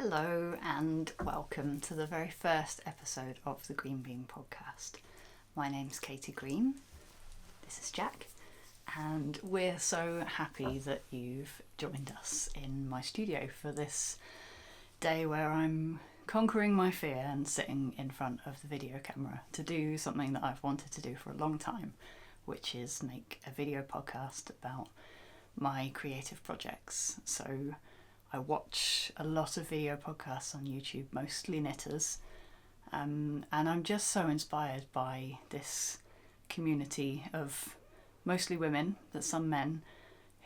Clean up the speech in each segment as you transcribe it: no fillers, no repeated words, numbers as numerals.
Hello and welcome to the very first episode of the Green Bean podcast. My name's Katie Green, this is Jack, and we're so happy that you've joined us in my studio for this day where I'm conquering my fear and sitting in front of the video camera to do something that I've wanted to do for a long time, which is make a video podcast about my creative projects. So I watch a lot of video podcasts on YouTube, mostly knitters, and I'm just so inspired by this community of mostly women, but some men,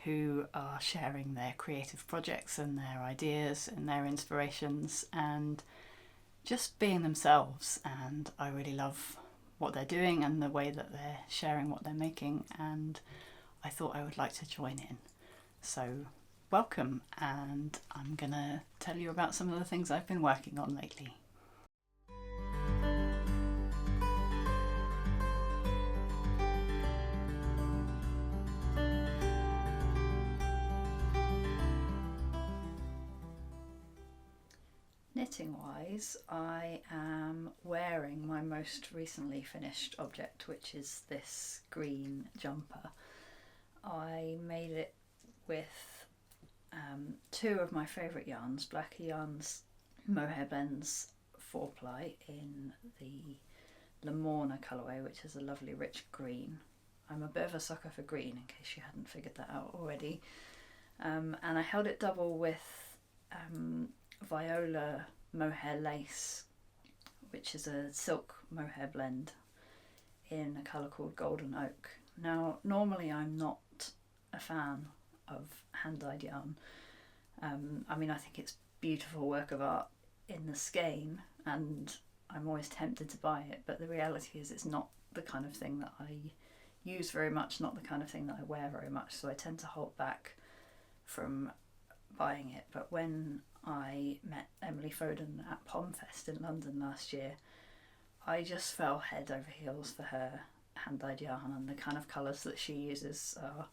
who are sharing their creative projects and their ideas and their inspirations and just being themselves. And I really love what they're doing and the way that they're sharing what they're making, and I thought I would like to join in. So welcome, and I'm gonna tell you about some of the things I've been working on lately. Knitting wise, I am wearing my most recently finished object, which is this green jumper. I made it with two of my favourite yarns, Black Yarns Mohair Blends 4-ply in the Lamorna colourway, which is a lovely rich green. I'm a bit of a sucker for green, in case you hadn't figured that out already. And I held it double with Viola Mohair Lace, which is a silk mohair blend in a colour called Golden Oak. Now, normally I'm not a fan of hand-dyed yarn. I think it's beautiful work of art in the skein, and I'm always tempted to buy it, but the reality is it's not the kind of thing that I use very much, not the kind of thing that I wear very much, so I tend to hold back from buying it. But when I met Emily Foden at Pomfest in London last year, I just fell head over heels for her hand-dyed yarn, and the kind of colours that she uses are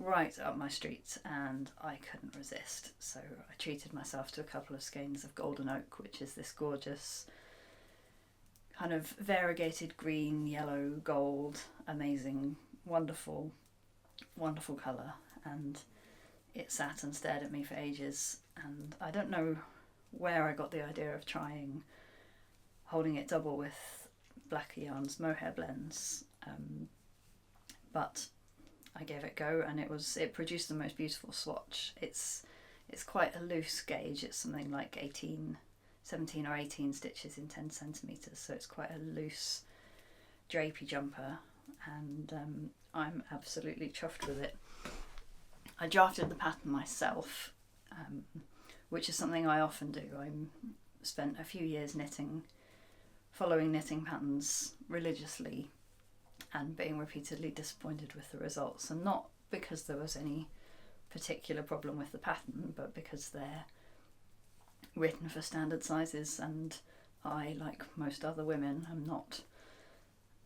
right up my street, and I couldn't resist. So I treated myself to a couple of skeins of Golden Oak, which is this gorgeous kind of variegated green, yellow, gold, amazing, wonderful, wonderful colour. And it sat and stared at me for ages, and I don't know where I got the idea of trying holding it double with Black Yarns Mohair Blends, but I gave it a go, and it produced the most beautiful swatch. It's quite a loose gauge. It's something like 17 or 18 stitches in 10 centimetres, so it's quite a loose drapey jumper, and I'm absolutely chuffed with it. I drafted the pattern myself, which is something I often do. I spent a few years following knitting patterns religiously, and being repeatedly disappointed with the results, and not because there was any particular problem with the pattern, but because they're written for standard sizes, and I, like most other women, am not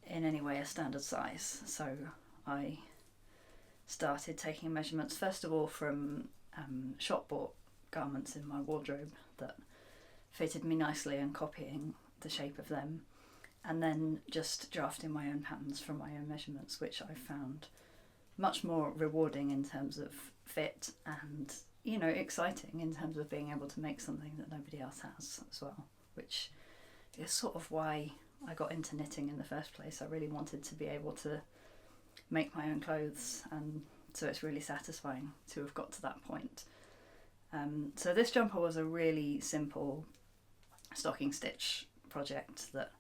in any way a standard size. So I started taking measurements, first of all from shop bought garments in my wardrobe that fitted me nicely, and copying the shape of them, and then just drafting my own patterns from my own measurements, which I found much more rewarding in terms of fit, and exciting in terms of being able to make something that nobody else has as well, which is sort of why I got into knitting in the first place. I really wanted to be able to make my own clothes, and so it's really satisfying to have got to that point. So this jumper was a really simple stocking stitch project that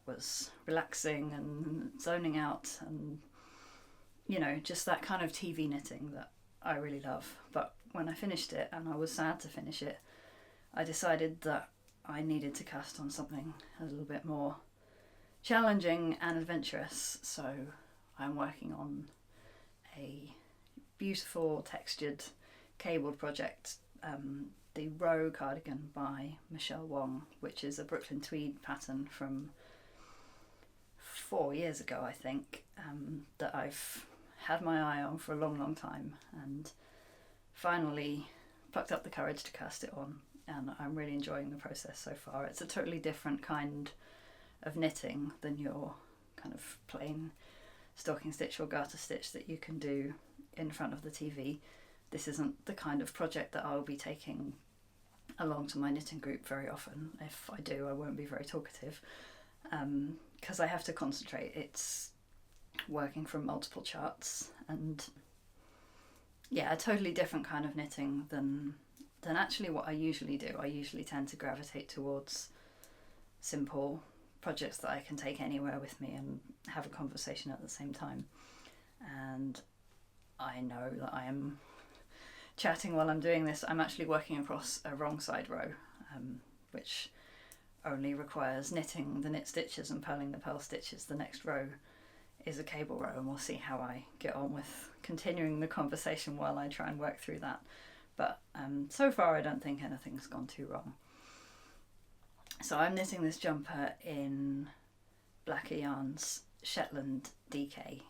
was relaxing and zoning out, and just that kind of TV knitting that I really love. But when I finished it, and I was sad to finish it, I decided that I needed to cast on something a little bit more challenging and adventurous. So I'm working on a beautiful textured cabled project, the Row Cardigan by Michelle Wong, which is a Brooklyn tweed pattern from 4 years ago, I think, that I've had my eye on for a long, long time, and finally plucked up the courage to cast it on. and I'm really enjoying the process so far. It's a totally different kind of knitting than your kind of plain stocking stitch or garter stitch that you can do in front of the TV. This isn't the kind of project that I'll be taking along to my knitting group very often. If I do, I won't be very talkative, because I have to concentrate. It's working from multiple charts, and yeah, a totally different kind of knitting than actually what I usually do. I usually tend to gravitate towards simple projects that I can take anywhere with me and have a conversation at the same time. And I know that I am chatting while I'm doing this. I'm actually working across a wrong side row, which only requires knitting the knit stitches and purling the purl stitches. The next row is a cable row, and we'll see how I get on with continuing the conversation while I try and work through that. But so far I don't think anything's gone too wrong. So I'm knitting this jumper in Blacker Yarn's Shetland DK.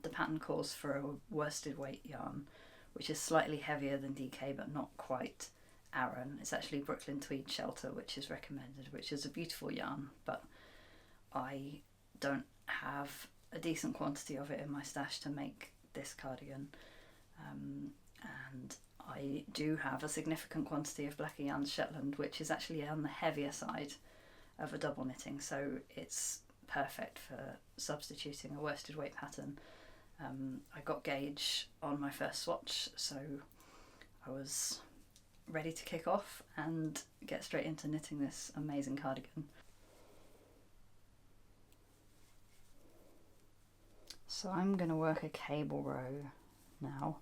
The pattern calls for a worsted weight yarn, which is slightly heavier than DK but not quite Aran. It's actually Brooklyn Tweed Shelter, which is recommended, which is a beautiful yarn, but I don't have a decent quantity of it in my stash to make this cardigan. And I do have a significant quantity of Blacker Yarn's Shetland, which is actually on the heavier side of a double knitting, so it's perfect for substituting a worsted weight pattern. I got gauge on my first swatch, so I was ready to kick off and get straight into knitting this amazing cardigan. So I'm going to work a cable row now.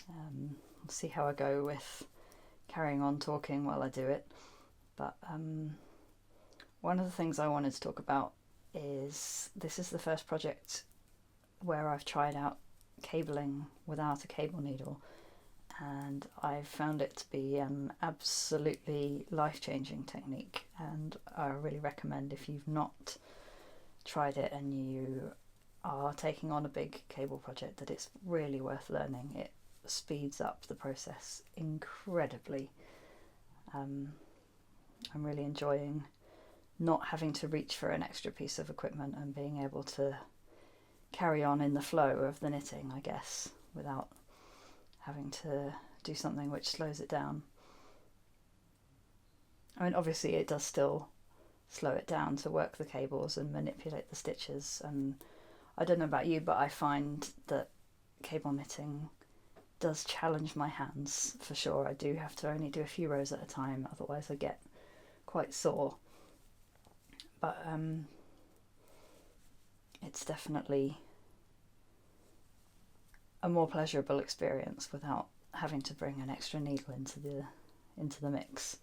We'll see how I go with carrying on talking while I do it. But one of the things I wanted to talk about is this is the first project where I've tried out cabling without a cable needle, and I've found it to be an absolutely life-changing technique, and I really recommend, if you've not tried it and you are taking on a big cable project, that it's really worth learning. It speeds up the process incredibly. I'm really enjoying not having to reach for an extra piece of equipment and being able to carry on in the flow of the knitting, I guess, without having to do something which slows it down. I mean, obviously it does still slow it down to work the cables and manipulate the stitches, and I don't know about you, but I find that cable knitting does challenge my hands for sure. I do have to only do a few rows at a time, otherwise I get quite sore. But it's definitely a more pleasurable experience without having to bring an extra needle into the mix.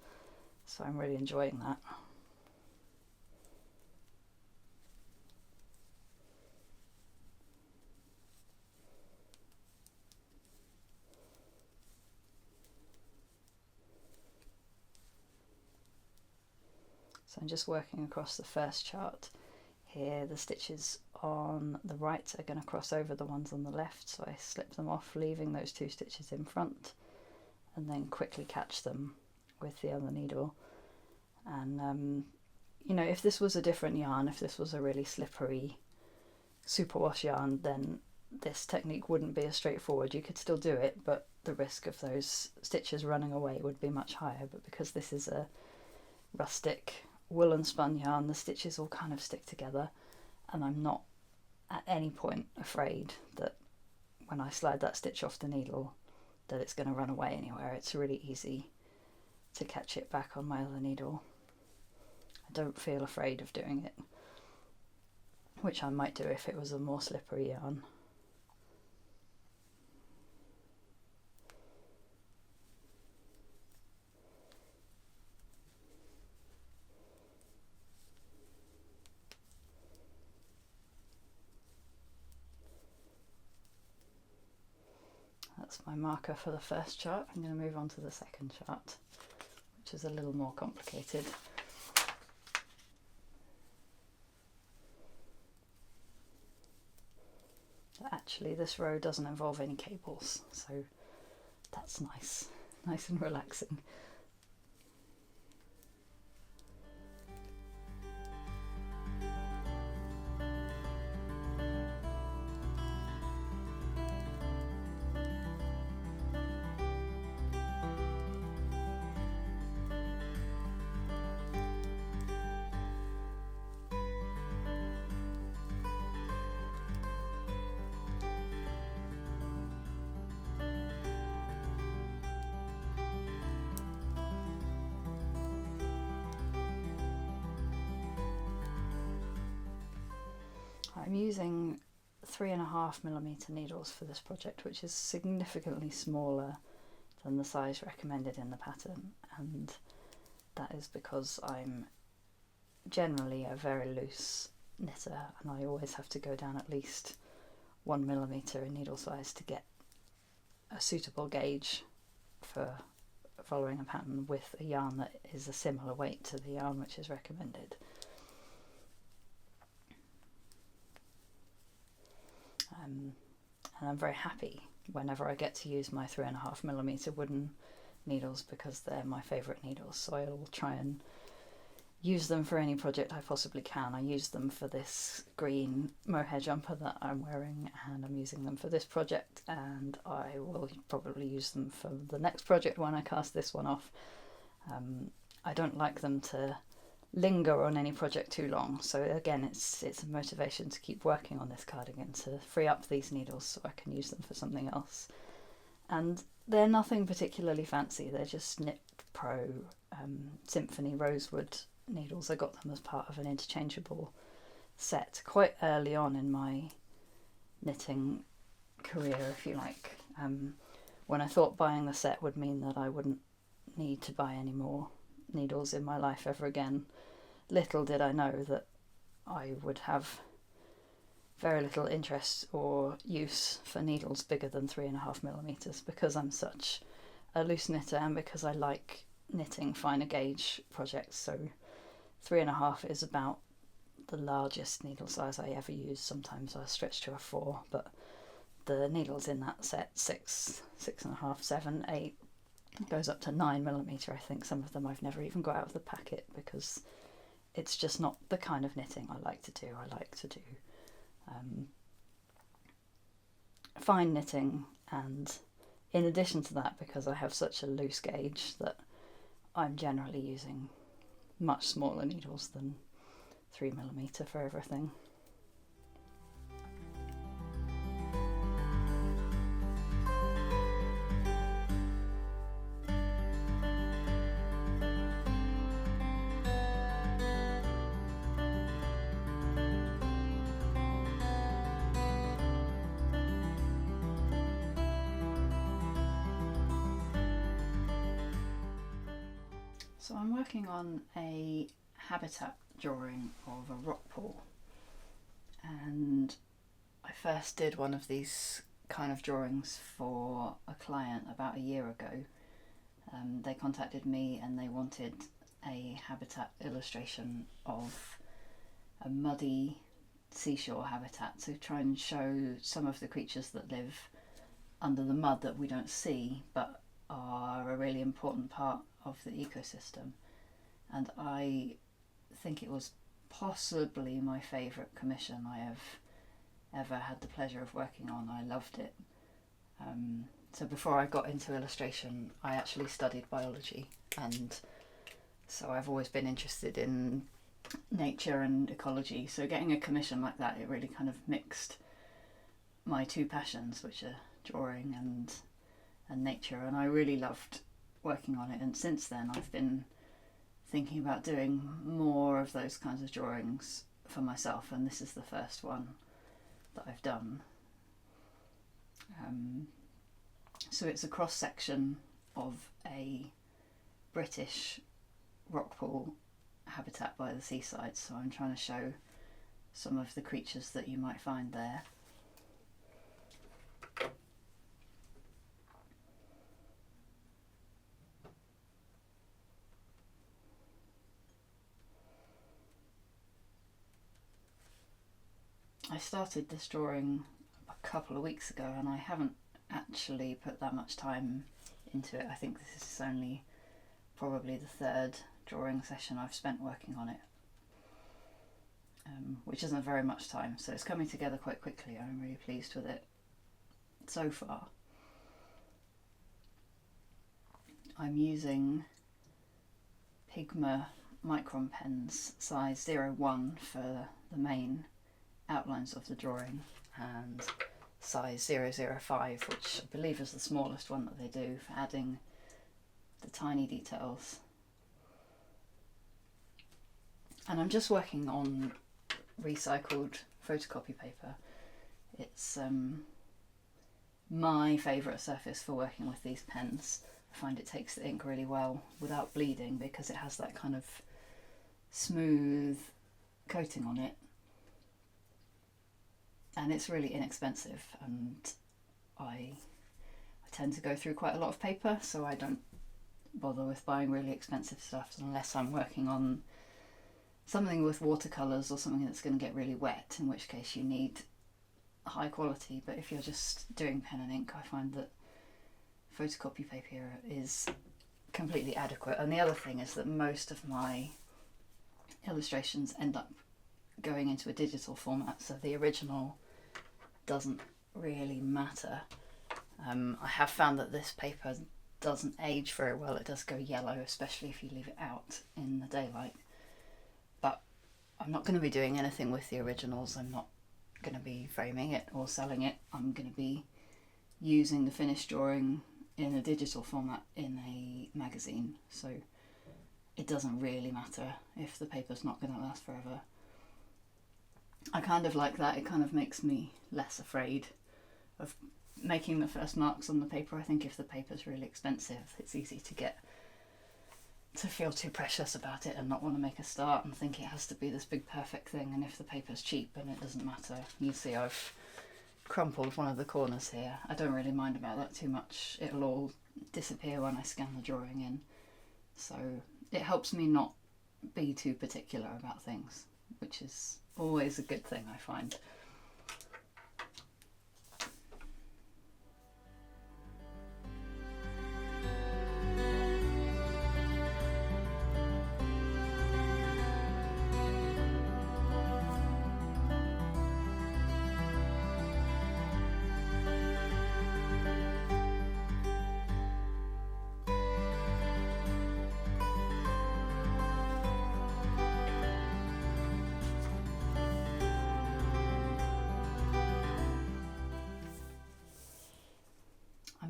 So I'm really enjoying that. So I'm just working across the first chart here. The stitches on the right are going to cross over the ones on the left, so I slip them off, leaving those two stitches in front, and then quickly catch them with the other needle. And you know, if this was a different yarn, if this was a really slippery superwash yarn, then this technique wouldn't be as straightforward. You could still do it, but the risk of those stitches running away would be much higher. But because this is a rustic woolen spun yarn, the stitches all kind of stick together, and I'm not at any point afraid that when I slide that stitch off the needle that it's going to run away anywhere. It's really easy to catch it back on my other needle. I don't feel afraid of doing it, which I might do if it was a more slippery yarn. That's my marker for the first chart. I'm going to move on to the second chart, which is a little more complicated. Actually, this row doesn't involve any cables, so that's nice and relaxing. I'm using 3.5mm needles for this project, which is significantly smaller than the size recommended in the pattern, and that is because I'm generally a very loose knitter and I always have to go down at least 1mm in needle size to get a suitable gauge for following a pattern with a yarn that is a similar weight to the yarn which is recommended. And I'm very happy whenever I get to use my 3.5mm wooden needles because they're my favourite needles, so I'll try and use them for any project I possibly can. I use them for this green mohair jumper that I'm wearing, and I'm using them for this project, and I will probably use them for the next project when I cast this one off. I don't like them to linger on any project too long, so again it's a motivation to keep working on this cardigan, to free up these needles so I can use them for something else. And they're nothing particularly fancy, they're just Knit Pro Symphony Rosewood needles. I got them as part of an interchangeable set quite early on in my knitting career, if you like, when I thought buying the set would mean that I wouldn't need to buy any more needles in my life ever again. Little did I know that I would have very little interest or use for needles bigger than 3.5mm because I'm such a loose knitter and because I like knitting finer gauge projects. So 3.5 is about the largest needle size I ever use. Sometimes I stretch to a 4, but the needles in that set, 6, 6.5, 7, 8, goes up to 9mm. I think some of them I've never even got out of the packet because it's just not the kind of knitting I like to do. I like to do fine knitting, and in addition to that, because I have such a loose gauge, that I'm generally using much smaller needles than 3mm for everything. So I'm working on a habitat drawing of a rock pool, and I first did one of these kind of drawings for a client about a year ago. They contacted me and they wanted a habitat illustration of a muddy seashore habitat to try and show some of the creatures that live under the mud that we don't see but are a really important part of the ecosystem. And I think it was possibly my favourite commission I have ever had the pleasure of working on. I loved it. So before I got into illustration, I actually studied biology, and so I've always been interested in nature and ecology. So getting a commission like that, it really kind of mixed my two passions, which are drawing and nature, and I really loved working on it. And since then I've been thinking about doing more of those kinds of drawings for myself, and this is the first one that I've done. So it's a cross section of a British rock pool habitat by the seaside, so I'm trying to show some of the creatures that you might find there. I started this drawing a couple of weeks ago and I haven't actually put that much time into it. I think this is only probably the third drawing session I've spent working on it, which isn't very much time, so it's coming together quite quickly. I'm really pleased with it so far. I'm using Pigma micron pens size 01 for the main outlines of the drawing, and size 005, which I believe is the smallest one that they do, for adding the tiny details. And I'm just working on recycled photocopy paper. It's my favourite surface for working with these pens. I find it takes the ink really well without bleeding because it has that kind of smooth coating on it, and it's really inexpensive, and I tend to go through quite a lot of paper, so I don't bother with buying really expensive stuff unless I'm working on something with watercolours or something that's going to get really wet, in which case you need high quality. But if you're just doing pen and ink, I find that photocopy paper is completely adequate. And the other thing is that most of my illustrations end up going into a digital format, so the original doesn't really matter. I have found that this paper doesn't age very well. It does go yellow, especially if you leave it out in the daylight. But I'm not going to be doing anything with the originals. I'm not going to be framing it or selling it. I'm going to be using the finished drawing in a digital format in a magazine, so it doesn't really matter if the paper's not going to last forever. I kind of like that. It kind of makes me less afraid of making the first marks on the paper. I think if the paper's really expensive, it's easy to feel too precious about it and not want to make a start and think it has to be this big perfect thing. And if the paper's cheap, and it doesn't matter. You see I've crumpled one of the corners here. I don't really mind about that too much. It'll all disappear when I scan the drawing in. So it helps me not be too particular about things, which is always a good thing, I find.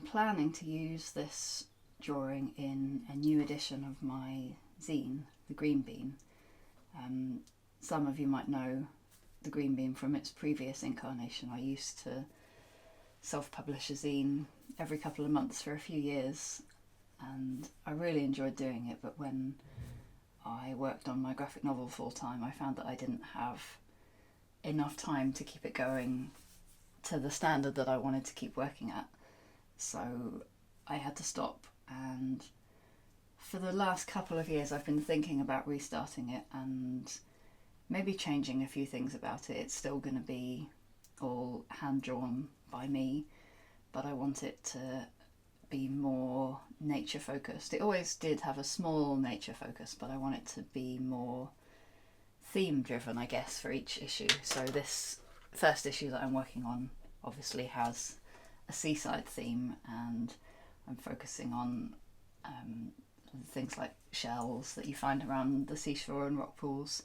Planning to use this drawing in a new edition of my zine, The Green Bean. Some of you might know The Green Bean from its previous incarnation. I used to self-publish a zine every couple of months for a few years, and I really enjoyed doing it, but when I worked on my graphic novel full-time, I found that I didn't have enough time to keep it going to the standard that I wanted to keep working at. So I had to stop, and for the last couple of years I've been thinking about restarting it and maybe changing a few things about it. It's still going to be all hand-drawn by me, but I want it to be more nature focused. It always did have a small nature focus, but I want it to be more theme driven, I guess, for each issue. So this first issue that I'm working on obviously has a seaside theme, and I'm focusing on things like shells that you find around the seashore and rock pools,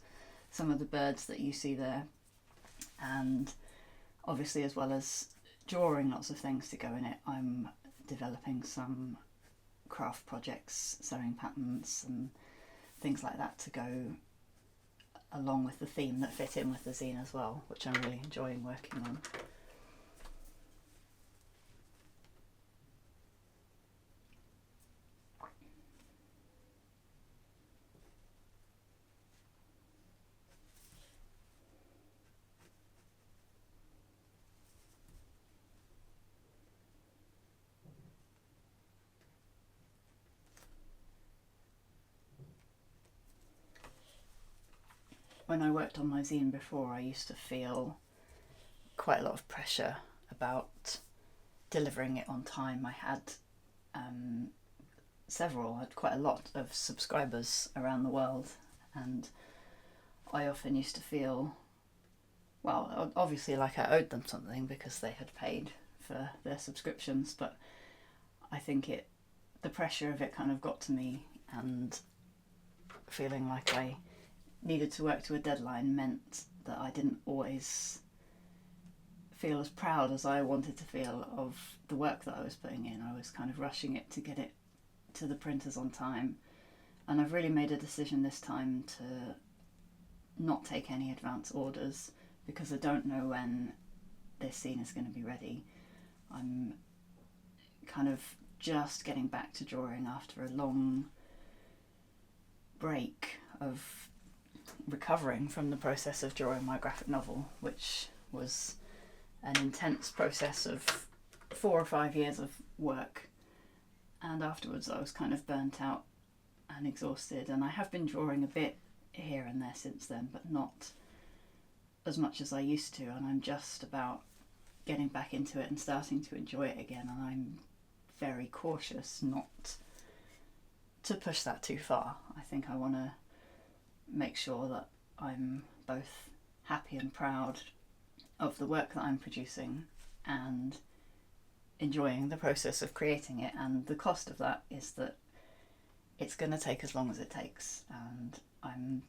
some of the birds that you see there, and obviously, as well as drawing lots of things to go in it, I'm developing some craft projects, sewing patterns and things like that to go along with the theme that fit in with the zine as well, which I'm really enjoying working on. When I worked on my zine before, I used to feel quite a lot of pressure about delivering it on time. I had quite a lot of subscribers around the world, and I often used to feel, well, obviously like I owed them something because they had paid for their subscriptions, but I think the pressure of it kind of got to me, and feeling like I needed to work to a deadline meant that I didn't always feel as proud as I wanted to feel of the work that I was putting in. I was kind of rushing it to get it to the printers on time, and I've really made a decision this time to not take any advance orders because I don't know when this scene is going to be ready. I'm kind of just getting back to drawing after a long break of recovering from the process of drawing my graphic novel, which was an intense process of 4 or 5 years of work, and afterwards I was kind of burnt out and exhausted, and I have been drawing a bit here and there since then, but not as much as I used to, and I'm just about getting back into it and starting to enjoy it again, and I'm very cautious not to push that too far. I think I want to make sure that I'm both happy and proud of the work that I'm producing and enjoying the process of creating it, and the cost of that is that it's going to take as long as it takes, and I'm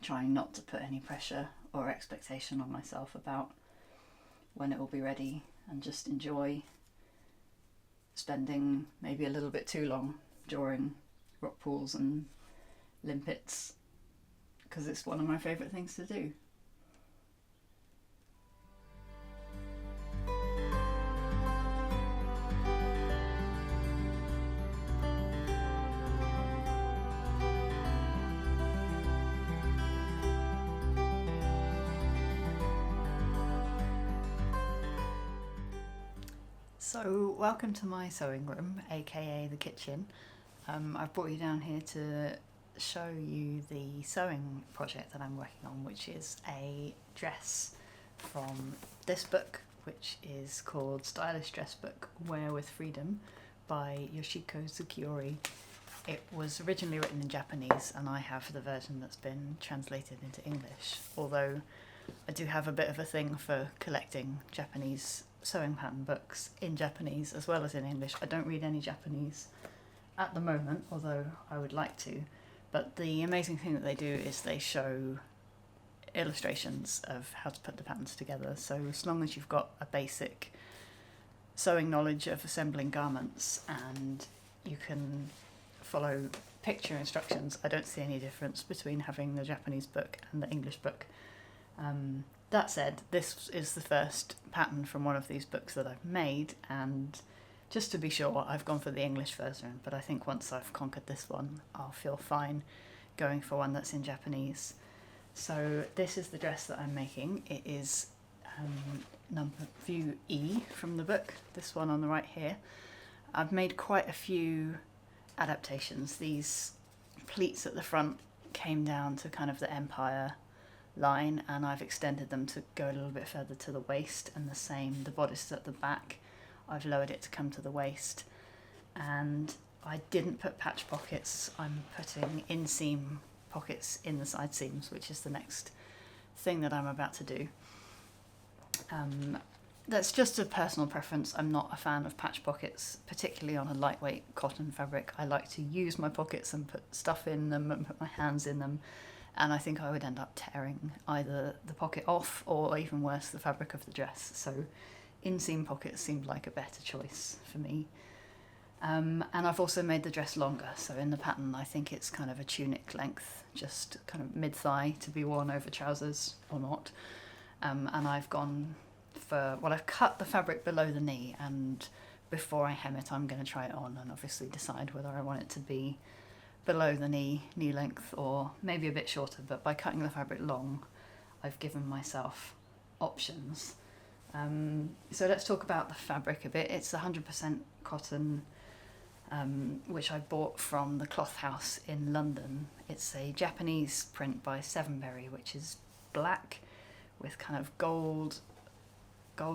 trying not to put any pressure or expectation on myself about when it will be ready, and just enjoy spending maybe a little bit too long drawing rock pools and limpets, because it's one of my favourite things to do. So welcome to my sewing room, aka the kitchen. I've brought you down here to show you the sewing project that I'm working on, which is a dress from this book, which is called Stylish Dress Book Wear with Freedom by Yoshiko Tsukiori. It was originally written in Japanese, and I have the version that's been translated into English, although I do have a bit of a thing for collecting Japanese sewing pattern books in Japanese as well as in English. I don't read any Japanese at the moment, although I would like to, but the amazing thing that they do is they show illustrations of how to put the patterns together, so as long as you've got a basic sewing knowledge of assembling garments and you can follow picture instructions, I don't see any difference between having the Japanese book and the English book. That said, this is the first pattern from one of these books that I've made, and just to be sure, I've gone for the English version, but I think once I've conquered this one, I'll feel fine going for one that's in Japanese. So this is the dress that I'm making. It is view E from the book, this one on the right here. I've made quite a few adaptations. These pleats at the front came down to kind of the Empire line, and I've extended them to go a little bit further to the waist, and the bodice at the back, I've lowered it to come to the waist. And I didn't put patch pockets, I'm putting inseam pockets in the side seams, which is the next thing that I'm about to do. That's just a personal preference. I'm not a fan of patch pockets, particularly on a lightweight cotton fabric. I like to use my pockets and put stuff in them and put my hands in them, and I think I would end up tearing either the pocket off or, even worse, the fabric of the dress. So inseam pockets seemed like a better choice for me. And I've also made the dress longer, so in the pattern I think it's kind of a tunic length, just kind of mid-thigh to be worn over trousers or not. And I've gone for, well, I've cut the fabric below the knee, and before I hem it I'm going to try it on and obviously decide whether I want it to be below the knee length, or maybe a bit shorter, but by cutting the fabric long I've given myself options. So let's talk about the fabric a bit. It's 100% cotton, which I bought from the Cloth House in London. It's a Japanese print by Sevenberry, which is black with kind of gold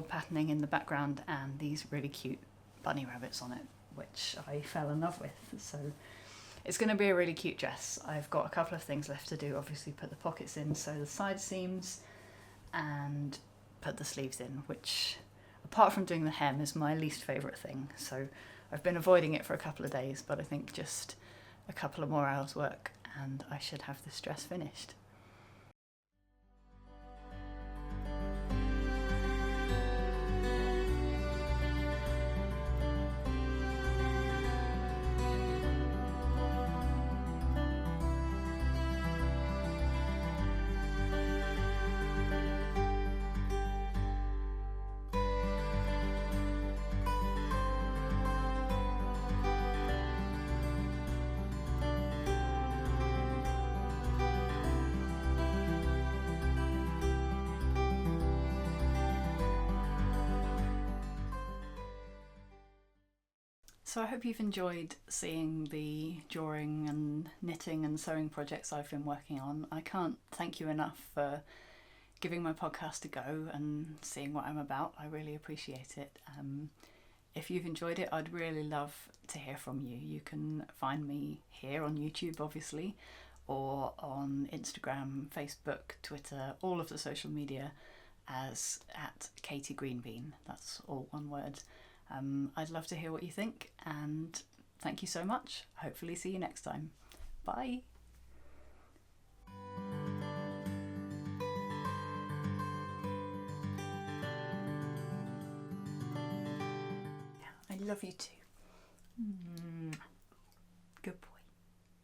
patterning in the background and these really cute bunny rabbits on it, which I fell in love with. So it's going to be a really cute dress. I've got a couple of things left to do. Obviously put the pockets in, sew the side seams, and put the sleeves in, which, apart from doing the hem, is my least favourite thing. So I've been avoiding it for a couple of days, but I think just a couple of more hours work and I should have this dress finished. So I hope you've enjoyed seeing the drawing and knitting and sewing projects I've been working on. I can't thank you enough for giving my podcast a go and seeing what I'm about. I really appreciate it. If you've enjoyed it, I'd really love to hear from you. You can find me here on YouTube, obviously, or on Instagram, Facebook, Twitter, all of the social media as at Katie Greenbean. That's all one word. I'd love to hear what you think, and thank you so much. Hopefully see you next time. Bye. I love you too.